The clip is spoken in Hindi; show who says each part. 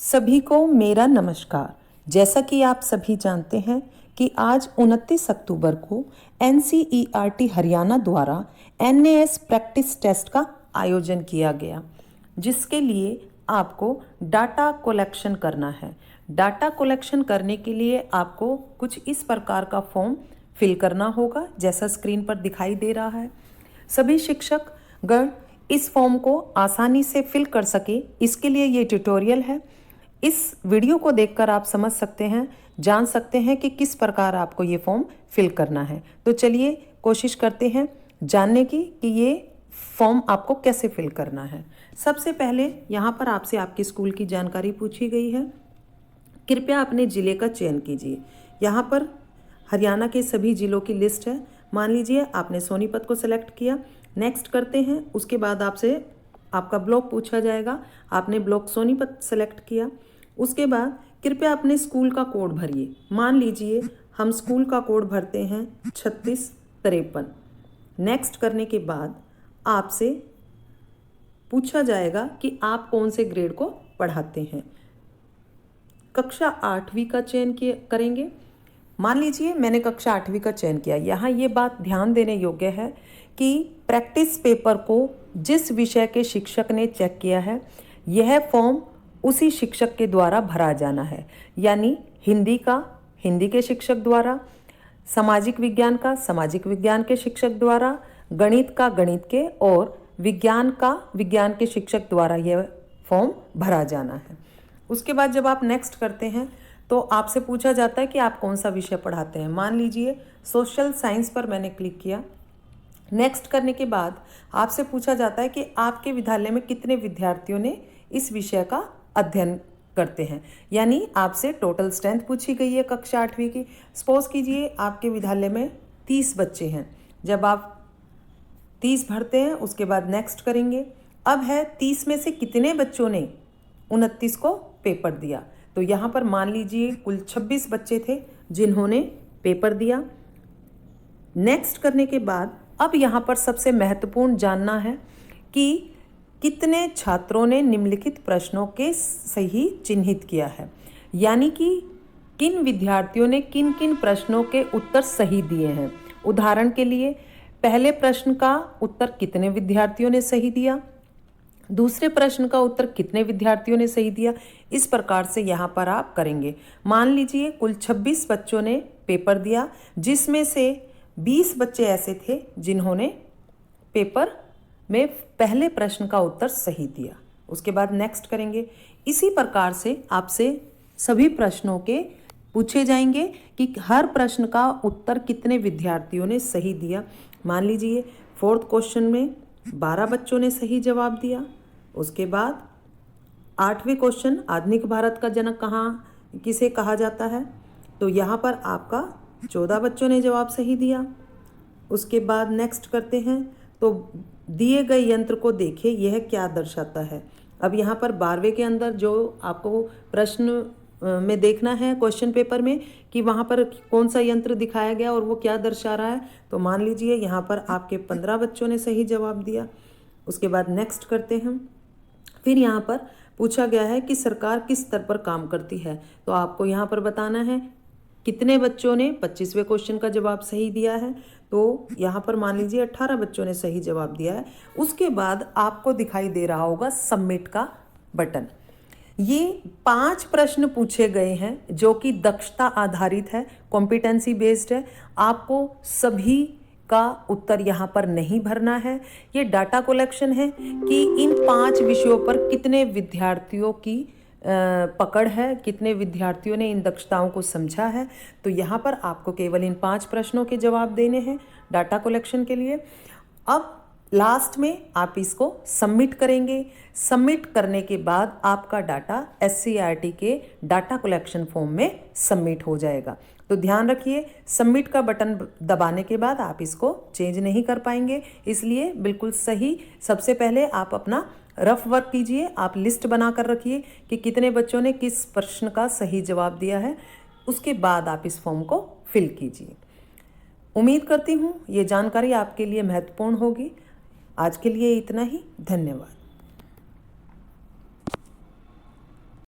Speaker 1: सभी को मेरा नमस्कार। जैसा कि आप सभी जानते हैं कि आज 29 अक्टूबर को NCERT हरियाणा द्वारा NAS प्रैक्टिस टेस्ट का आयोजन किया गया, जिसके लिए आपको डाटा कलेक्शन करना है। डाटा कलेक्शन करने के लिए आपको कुछ इस प्रकार का फॉर्म फिल करना होगा, जैसा स्क्रीन पर दिखाई दे रहा है। सभी शिक्षक गण इस फॉर्म को आसानी से फिल कर सके, इसके लिए ये ट्यूटोरियल है। इस वीडियो को देखकर आप समझ सकते हैं, जान सकते हैं कि किस प्रकार आपको ये फॉर्म फिल करना है। तो चलिए कोशिश करते हैं जानने की कि ये फॉर्म आपको कैसे फिल करना है। सबसे पहले यहाँ पर आपसे आपके स्कूल की जानकारी पूछी गई है। कृपया अपने ज़िले का चयन कीजिए। यहाँ पर हरियाणा के सभी ज़िलों की लिस्ट है। मान लीजिए आपने सोनीपत को सिलेक्ट किया। नेक्स्ट करते हैं। उसके बाद आपसे आपका ब्लॉक पूछा जाएगा। आपने ब्लॉक सोनीपत सेलेक्ट किया। उसके बाद कृपया अपने स्कूल का कोड भरिए। मान लीजिए हम स्कूल का कोड भरते हैं 3653। नेक्स्ट करने के बाद आपसे पूछा जाएगा कि आप कौन से ग्रेड को पढ़ाते हैं। कक्षा 8वीं का चयन करेंगे। मान लीजिए मैंने कक्षा 8वीं का चयन किया। यहाँ ये बात ध्यान देने योग्य है कि प्रैक्टिस पेपर को जिस विषय के शिक्षक ने चेक किया है, यह फॉर्म उसी शिक्षक के द्वारा भरा जाना है। यानी हिंदी का हिंदी के शिक्षक द्वारा, सामाजिक विज्ञान का सामाजिक विज्ञान के शिक्षक द्वारा, गणित का गणित के और विज्ञान का विज्ञान के शिक्षक द्वारा यह फॉर्म भरा जाना है। उसके बाद जब आप नेक्स्ट करते हैं तो आपसे पूछा जाता है कि आप कौन सा विषय पढ़ाते हैं। मान लीजिए सोशल साइंस पर मैंने क्लिक किया। नेक्स्ट करने के बाद आपसे पूछा जाता है कि आपके विद्यालय में कितने विद्यार्थियों ने इस विषय का अध्ययन करते हैं। यानी आपसे टोटल स्ट्रेंथ पूछी गई है कक्षा 8वीं की। सपोज कीजिए आपके विद्यालय में 30 बच्चे हैं। जब आप 30 भरते हैं उसके बाद नेक्स्ट करेंगे। अब है 30 में से कितने बच्चों ने 29 को पेपर दिया। तो यहाँ पर मान लीजिए कुल 26 बच्चे थे जिन्होंने पेपर दिया। नेक्स्ट करने के बाद अब यहाँ पर सबसे महत्वपूर्ण जानना है कि कितने छात्रों ने निम्नलिखित प्रश्नों के सही चिन्हित किया है। यानी कि किन विद्यार्थियों ने किन किन प्रश्नों के उत्तर सही दिए हैं। उदाहरण के लिए पहले प्रश्न का उत्तर कितने विद्यार्थियों ने सही दिया, दूसरे प्रश्न का उत्तर कितने विद्यार्थियों ने सही दिया। इस प्रकार से यहाँ पर आप करेंगे। मान लीजिए कुल 26 बच्चों ने पेपर दिया, जिसमें से 20 बच्चे ऐसे थे जिन्होंने पेपर में पहले प्रश्न का उत्तर सही दिया। उसके बाद नेक्स्ट करेंगे। इसी प्रकार से आपसे सभी प्रश्नों के पूछे जाएंगे कि हर प्रश्न का उत्तर कितने विद्यार्थियों ने सही दिया। मान लीजिए 4th क्वेश्चन में 12 बच्चों ने सही जवाब दिया। उसके बाद 8वें क्वेश्चन आधुनिक भारत का जनक किसे कहा जाता है, तो यहाँ पर आपका 14 बच्चों ने जवाब सही दिया। उसके बाद नेक्स्ट करते हैं। तो दिए गए यंत्र को देखिए, यह क्या दर्शाता है। अब यहाँ पर 12वें के अंदर जो आपको प्रश्न में देखना है क्वेश्चन पेपर में कि वहाँ पर कौन सा यंत्र दिखाया गया और वो क्या दर्शा रहा है। तो मान लीजिए यहाँ पर आपके 15 बच्चों ने सही जवाब दिया। उसके बाद नेक्स्ट करते हैं। फिर यहाँ पर पूछा गया है कि सरकार किस स्तर पर काम करती है। तो आपको यहाँ पर बताना है कितने बच्चों ने 25वें क्वेश्चन का जवाब सही दिया है। तो यहाँ पर मान लीजिए 18 बच्चों ने सही जवाब दिया है। उसके बाद आपको दिखाई दे रहा होगा सबमिट का बटन। ये 5 प्रश्न पूछे गए हैं जो कि दक्षता आधारित है, कॉम्पिटेंसी बेस्ड है। आपको सभी का उत्तर यहाँ पर नहीं भरना है। ये डाटा कलेक्शन है कि इन 5 विषयों पर कितने विद्यार्थियों की पकड़ है, कितने विद्यार्थियों ने इन दक्षताओं को समझा है। तो यहाँ पर आपको केवल इन 5 प्रश्नों के जवाब देने हैं डाटा कलेक्शन के लिए। अब लास्ट में आप इसको सबमिट करेंगे। सबमिट करने के बाद आपका डाटा SCERT के डाटा कलेक्शन फॉर्म में सबमिट हो जाएगा। तो ध्यान रखिए, सबमिट का बटन दबाने के बाद आप इसको चेंज नहीं कर पाएंगे, इसलिए बिल्कुल सही सबसे पहले आप अपना रफ वर्क कीजिए। आप लिस्ट बना कर रखिए कि कितने बच्चों ने किस प्रश्न का सही जवाब दिया है। उसके बाद आप इस फॉर्म को फिल कीजिए। उम्मीद करती हूँ ये जानकारी आपके लिए महत्वपूर्ण होगी। आज के लिए इतना ही। धन्यवाद।